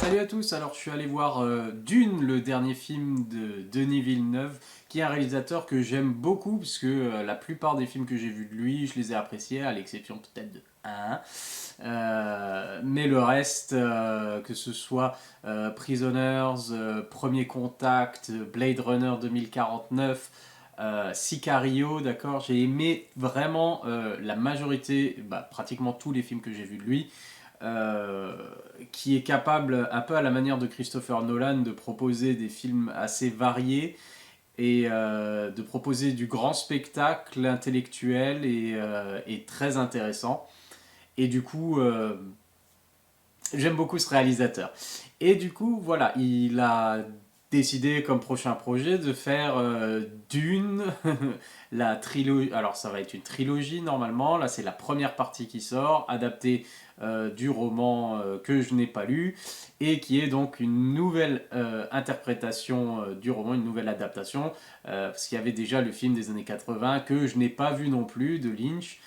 Salut à tous, alors je suis allé voir Dune, le dernier film de Denis Villeneuve, qui est un réalisateur que j'aime beaucoup, puisque la plupart des films que j'ai vus de lui, je les ai appréciés, à l'exception peut-être de un. Mais le reste, que ce soit Prisoners, Premier Contact, Blade Runner 2049, Sicario, d'accord, j'ai aimé vraiment la majorité, pratiquement tous les films que j'ai vus de lui. Euh, qui est capable, un peu à la manière de Christopher Nolan, de proposer des films assez variés et de proposer du grand spectacle intellectuel et très intéressant. Et du coup, j'aime beaucoup ce réalisateur. Et du coup, voilà, il a décidé comme prochain projet de faire Dune, la trilogie. Alors, ça va être une trilogie normalement. Là, c'est la première partie qui sort, adaptée du roman que je n'ai pas lu, et qui est donc une nouvelle interprétation du roman, une nouvelle adaptation, parce qu'il y avait déjà le film des années 80 que je n'ai pas vu non plus de Lynch.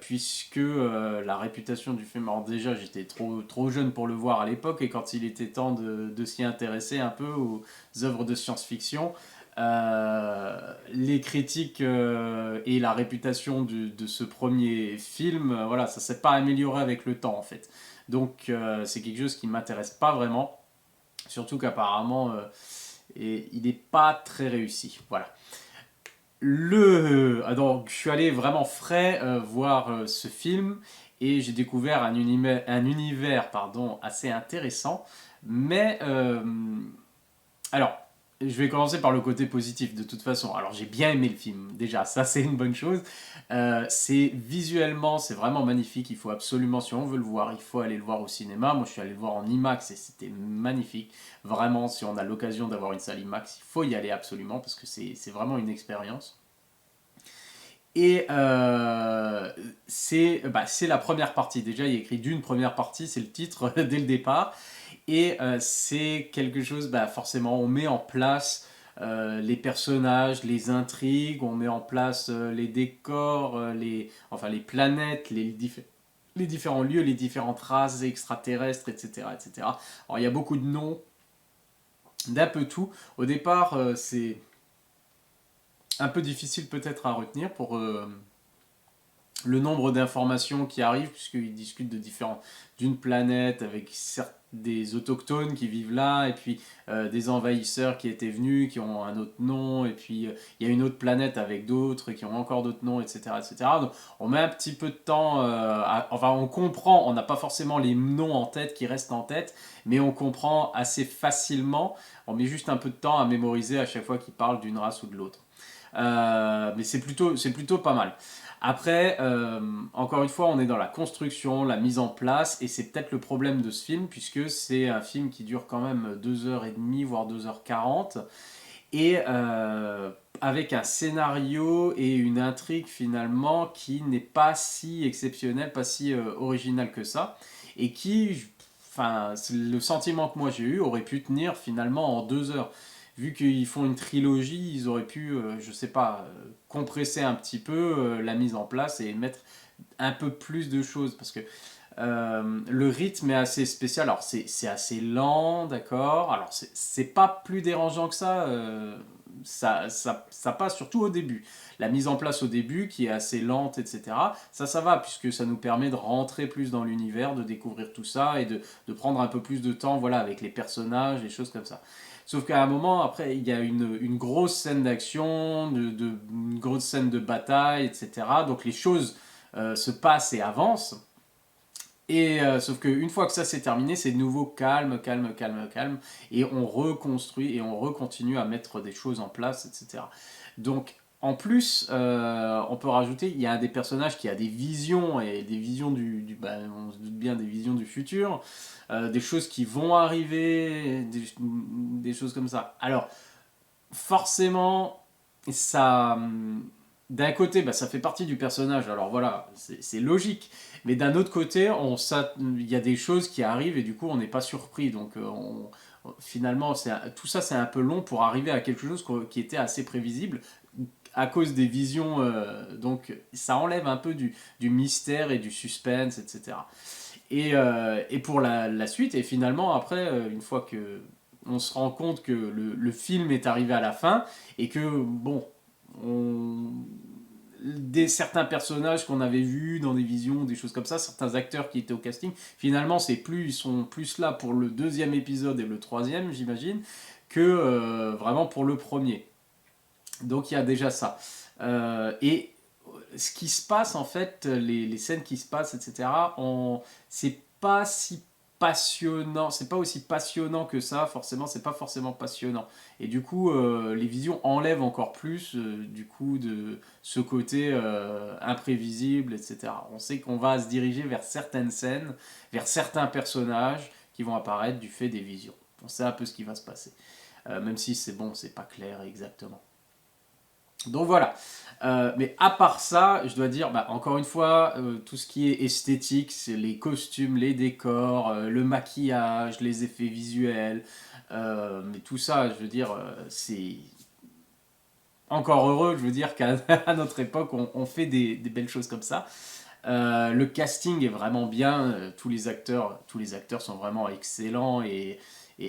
Puisque la réputation du film, alors déjà j'étais trop jeune pour le voir à l'époque, et quand il était temps de s'y intéresser un peu aux œuvres de science-fiction, les critiques et la réputation de ce premier film, voilà, ça s'est pas amélioré avec le temps en fait. Donc c'est quelque chose qui m'intéresse pas vraiment, surtout qu'apparemment il n'est pas très réussi. Voilà. Donc, je suis allé vraiment frais voir ce film et j'ai découvert un univers pardon, assez intéressant. Mais alors, je vais commencer par le côté positif de toute façon. Alors, j'ai bien aimé le film, déjà, ça c'est une bonne chose. C'est visuellement, c'est vraiment magnifique. Il faut absolument, si on veut le voir, il faut aller le voir au cinéma. Moi, je suis allé le voir en IMAX et c'était magnifique. Vraiment, si on a l'occasion d'avoir une salle IMAX, il faut y aller absolument parce que c'est vraiment une expérience. Et c'est la première partie. Déjà, il y a écrit d'une première partie, c'est le titre dès le départ. Et c'est quelque chose, forcément, on met en place les personnages, les intrigues, on met en place les décors, enfin, les planètes, les différents lieux, les différentes races extraterrestres, etc., etc. Alors, il y a beaucoup de noms, d'un peu tout. Au départ, c'est un peu difficile peut-être à retenir pour le nombre d'informations qui arrivent, puisqu'ils discutent d'une planète avec des autochtones qui vivent là, et puis des envahisseurs qui étaient venus, qui ont un autre nom, et puis il y a une autre planète avec d'autres qui ont encore d'autres noms, etc., etc. Donc on met un petit peu de temps, enfin on comprend, on n'a pas forcément les noms en tête qui restent en tête, mais on comprend assez facilement, on met juste un peu de temps à mémoriser à chaque fois qu'ils parlent d'une race ou de l'autre. Mais c'est plutôt pas mal. Après, encore une fois, on est dans la construction, la mise en place, et c'est peut-être le problème de ce film, puisque c'est un film qui dure quand même 2h30, voire 2h40, et avec un scénario et une intrigue finalement qui n'est pas si exceptionnel, pas si original que ça, et qui, enfin, le sentiment que moi j'ai eu aurait pu tenir finalement en 2 heures. Vu qu'ils font une trilogie, ils auraient pu, je sais pas, compresser un petit peu la mise en place et mettre un peu plus de choses. Parce que le rythme est assez spécial. Alors, c'est assez lent, d'accord. Alors, c'est pas plus dérangeant que ça. Ça passe surtout au début. La mise en place au début, qui est assez lente, etc. Ça va, puisque ça nous permet de rentrer plus dans l'univers, de découvrir tout ça et de prendre un peu plus de temps, voilà, avec les personnages, les choses comme ça. Sauf qu'à un moment, après, il y a une grosse scène d'action, une grosse scène de bataille, etc. Donc les choses se passent et avancent. Et sauf qu'une fois que ça c'est terminé, c'est de nouveau calme, calme, calme, calme, et on reconstruit et on recontinue à mettre des choses en place, etc. Donc en plus, on peut rajouter, il y a un des personnages qui a des visions, et des visions on se doute bien, des visions du futur, des choses qui vont arriver, des choses comme ça. Alors forcément, ça, d'un côté, ça fait partie du personnage, alors voilà, c'est logique. Mais d'un autre côté, il y a des choses qui arrivent et du coup, on n'est pas surpris. Donc, finalement, tout ça, c'est un peu long pour arriver à quelque chose qui était assez prévisible à cause des visions. Donc, ça enlève un peu du mystère et du suspense, etc. Et pour la suite, et finalement après, une fois que on se rend compte que le film est arrivé à la fin, et que bon, on, certains personnages qu'on avait vus dans des visions, des choses comme ça, certains acteurs qui étaient au casting, finalement ils sont plus là pour le deuxième épisode et le troisième, j'imagine, que vraiment pour le premier. Donc il y a déjà ça. Et ce qui se passe en fait, les scènes qui se passent, etc., c'est pas si passionnant, c'est pas aussi passionnant que ça, forcément, c'est pas forcément passionnant. Et du coup, les visions enlèvent encore plus, du coup, de ce côté imprévisible, etc. On sait qu'on va se diriger vers certaines scènes, vers certains personnages qui vont apparaître du fait des visions. On sait un peu ce qui va se passer. Même si c'est bon, c'est pas clair exactement. Donc voilà. Mais à part ça, je dois dire, bah, encore une fois, tout ce qui est esthétique, c'est les costumes, les décors, le maquillage, les effets visuels, mais tout ça, je veux dire, c'est encore heureux, je veux dire, qu'à à notre époque, on fait des belles choses comme ça. Le casting est vraiment bien, tous les acteurs sont vraiment excellents et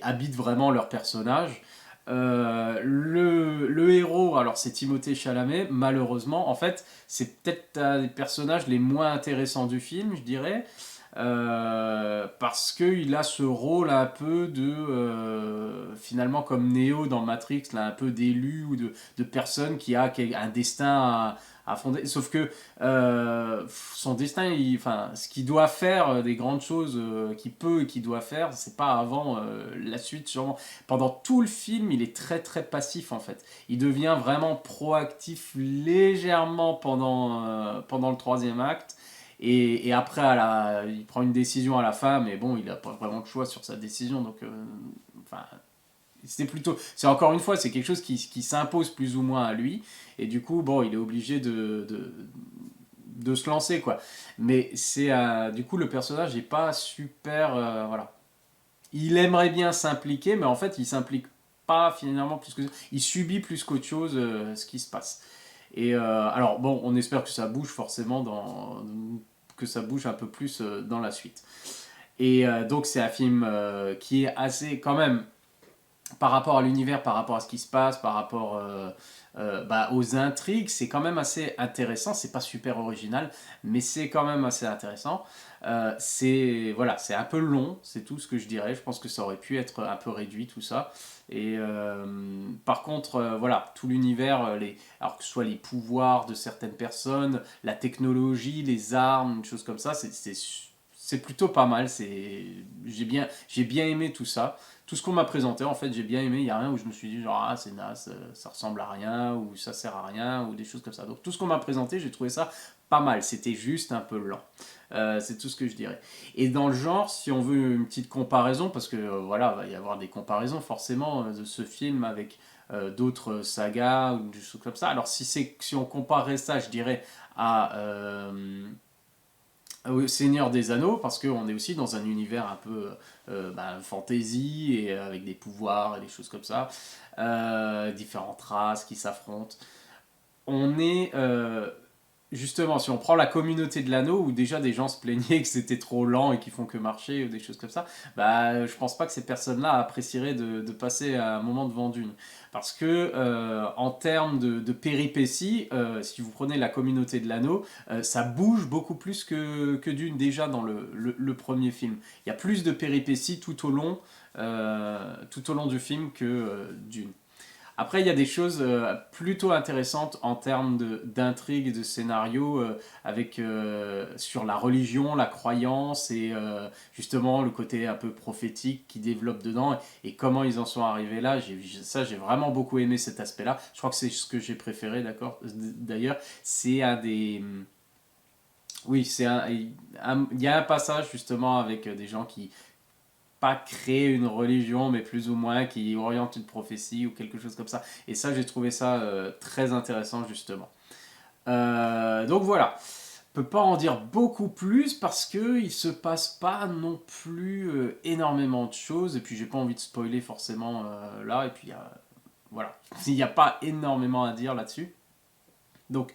habitent vraiment leur personnage. Le héros, alors c'est Timothée Chalamet, malheureusement, en fait, c'est peut-être un des personnages les moins intéressants du film, je dirais, parce qu'il a ce rôle un peu de, finalement comme Neo dans Matrix, là, un peu d'élu ou de personne qui a un destin à fonder, sauf que son destin, enfin, ce qu'il doit faire, des grandes choses qu'il peut et qu'il doit faire, c'est pas avant la suite sûrement. Pendant tout le film, il est très très passif en fait. Il devient vraiment proactif légèrement pendant le troisième acte. Et après, il prend une décision à la fin, mais bon, il n'a pas vraiment de choix sur sa décision. Donc, enfin, c'est encore une fois, c'est quelque chose qui s'impose plus ou moins à lui. Et du coup, bon, il est obligé de se lancer, quoi. Mais du coup, le personnage n'est pas super. Voilà. Il aimerait bien s'impliquer, mais en fait, il s'implique pas finalement plus que ça. Il subit plus qu'autre chose ce qui se passe. Et alors, bon, on espère que ça bouge forcément que ça bouge un peu plus dans la suite. Et donc, c'est un film qui est assez, quand même, par rapport à l'univers, par rapport à ce qui se passe, par rapport bah, aux intrigues, c'est quand même assez intéressant. C'est pas super original, mais c'est quand même assez intéressant. C'est voilà, c'est un peu long, c'est tout ce que je dirais. Je pense que ça aurait pu être un peu réduit tout ça. Et par contre, voilà, tout l'univers, alors que ce soit les pouvoirs de certaines personnes, la technologie, les armes, des choses comme ça, c'est plutôt pas mal. J'ai bien aimé tout ça. Tout ce qu'on m'a présenté, en fait, j'ai bien aimé. Il n'y a rien où je me suis dit, genre, ah, c'est naze, ça ressemble à rien, ou ça sert à rien, ou des choses comme ça. Donc, tout ce qu'on m'a présenté, j'ai trouvé ça pas mal. C'était juste un peu lent. C'est tout ce que je dirais. Et dans le genre, si on veut une petite comparaison, parce que voilà, il va y avoir des comparaisons forcément de ce film avec d'autres sagas ou des choses comme ça. Alors, si on comparerait ça, je dirais à. Au Seigneur des Anneaux, parce qu'on est aussi dans un univers un peu bah, fantasy, et avec des pouvoirs et des choses comme ça, différentes races qui s'affrontent. On est justement, si on prend la communauté de l'anneau, où déjà des gens se plaignaient que c'était trop lent et qu'ils font que marcher, ou des choses comme ça, bah, je pense pas que ces personnes-là apprécieraient de passer un moment devant Dune. Parce que, en termes de péripéties, si vous prenez la communauté de l'anneau, ça bouge beaucoup plus que Dune déjà dans le premier film. Il y a plus de péripéties tout au long du film que Dune. Après, il y a des choses plutôt intéressantes en termes d'intrigue et de scénario avec, sur la religion, la croyance et justement le côté un peu prophétique qui développe dedans et comment ils en sont arrivés là. J'ai vraiment beaucoup aimé cet aspect-là. Je crois que c'est ce que j'ai préféré, d'accord. D'ailleurs, c'est un des... Oui, il y a un passage justement avec des gens qui pas créer une religion, mais plus ou moins qui oriente une prophétie ou quelque chose comme ça. Et ça, j'ai trouvé ça très intéressant, justement. Donc voilà. Je peux pas en dire beaucoup plus parce que il se passe pas non plus énormément de choses. Et puis, j'ai pas envie de spoiler forcément là. Et puis, voilà. Il n'y a pas énormément à dire là-dessus. Donc,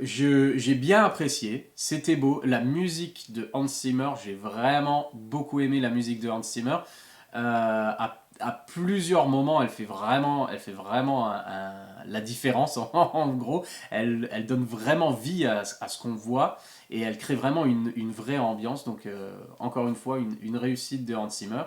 J'ai bien apprécié, c'était beau. La musique de Hans Zimmer, j'ai vraiment beaucoup aimé la musique de Hans Zimmer. À plusieurs moments, elle fait vraiment la différence. En gros, elle donne vraiment vie à ce qu'on voit et elle crée vraiment une vraie ambiance. Donc, encore une fois, une réussite de Hans Zimmer.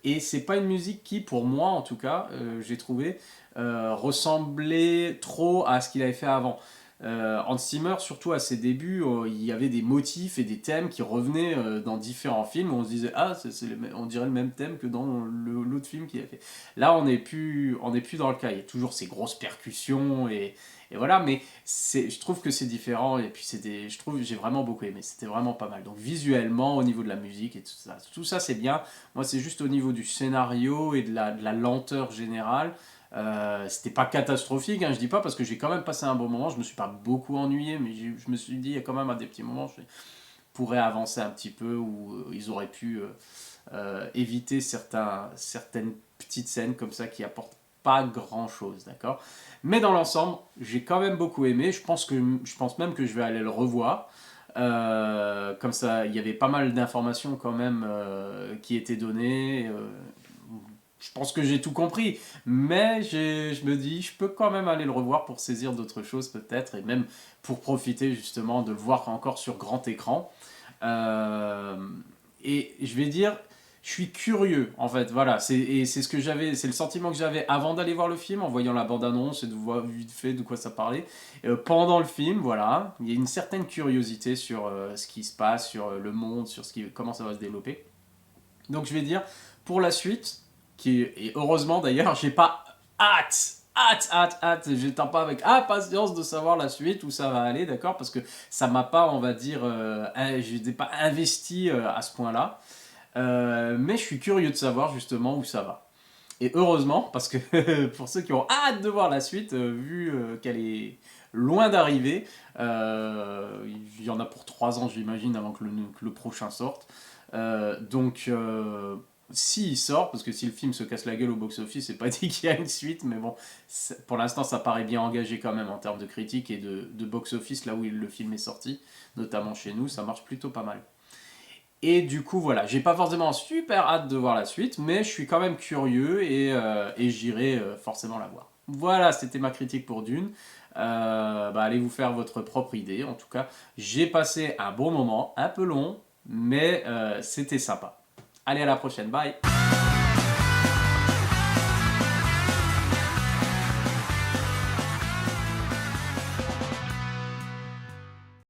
Et c'est pas une musique qui, pour moi en tout cas, j'ai trouvé, ressemblait trop à ce qu'il avait fait avant. Hans Zimmer, surtout à ses débuts, il y avait des motifs et des thèmes qui revenaient dans différents films où on se disait ah on dirait le même thème que dans l'autre film qu'il a fait. Là on n'est plus dans le cas, il y a toujours ces grosses percussions et voilà, mais je trouve que c'est différent et puis je trouve j'ai vraiment beaucoup aimé, c'était vraiment pas mal. Donc visuellement, au niveau de la musique et tout ça c'est bien. Moi c'est juste au niveau du scénario et de la lenteur générale. C'était pas catastrophique, hein, je dis pas, parce que j'ai quand même passé un bon moment, je me suis pas beaucoup ennuyé, mais je me suis dit, il y a quand même à des petits moments, je pourrais avancer un petit peu, ou ils auraient pu éviter certaines petites scènes comme ça qui apportent pas grand chose, d'accord. Mais dans l'ensemble, j'ai quand même beaucoup aimé, je pense même que je vais aller le revoir. Comme ça, il y avait pas mal d'informations quand même qui étaient données. Je pense que j'ai tout compris, mais je me dis, je peux quand même aller le revoir pour saisir d'autres choses peut-être, et même pour profiter justement de le voir encore sur grand écran. Euh, et je vais dire, je suis curieux en fait, voilà, c'est ce que j'avais, c'est le sentiment que j'avais avant d'aller voir le film, en voyant la bande-annonce et de voir vite fait de quoi ça parlait. Pendant le film, voilà, il y a une certaine curiosité sur ce qui se passe, sur le monde, sur comment ça va se développer. Donc je vais dire, pour la suite, et heureusement d'ailleurs, j'ai pas hâte, j'attends pas avec impatience de savoir la suite, où ça va aller, d'accord, parce que ça m'a pas, on va dire, je n'ai pas investi à ce point-là. Mais je suis curieux de savoir justement où ça va. Et heureusement, parce que pour ceux qui ont hâte de voir la suite, vu qu'elle est loin d'arriver, il y en a pour 3 ans j'imagine avant que le prochain sorte. Donc, s'il sort, parce que si le film se casse la gueule au box-office, c'est pas dit qu'il y a une suite, mais bon, pour l'instant, ça paraît bien engagé quand même en termes de critique et de box-office, là où le film est sorti, notamment chez nous, ça marche plutôt pas mal. Et du coup, voilà, j'ai pas forcément super hâte de voir la suite, mais je suis quand même curieux et j'irai forcément la voir. Voilà, c'était ma critique pour Dune. Allez vous faire votre propre idée. En tout cas, j'ai passé un bon moment, un peu long, mais c'était sympa. Allez, à la prochaine, bye!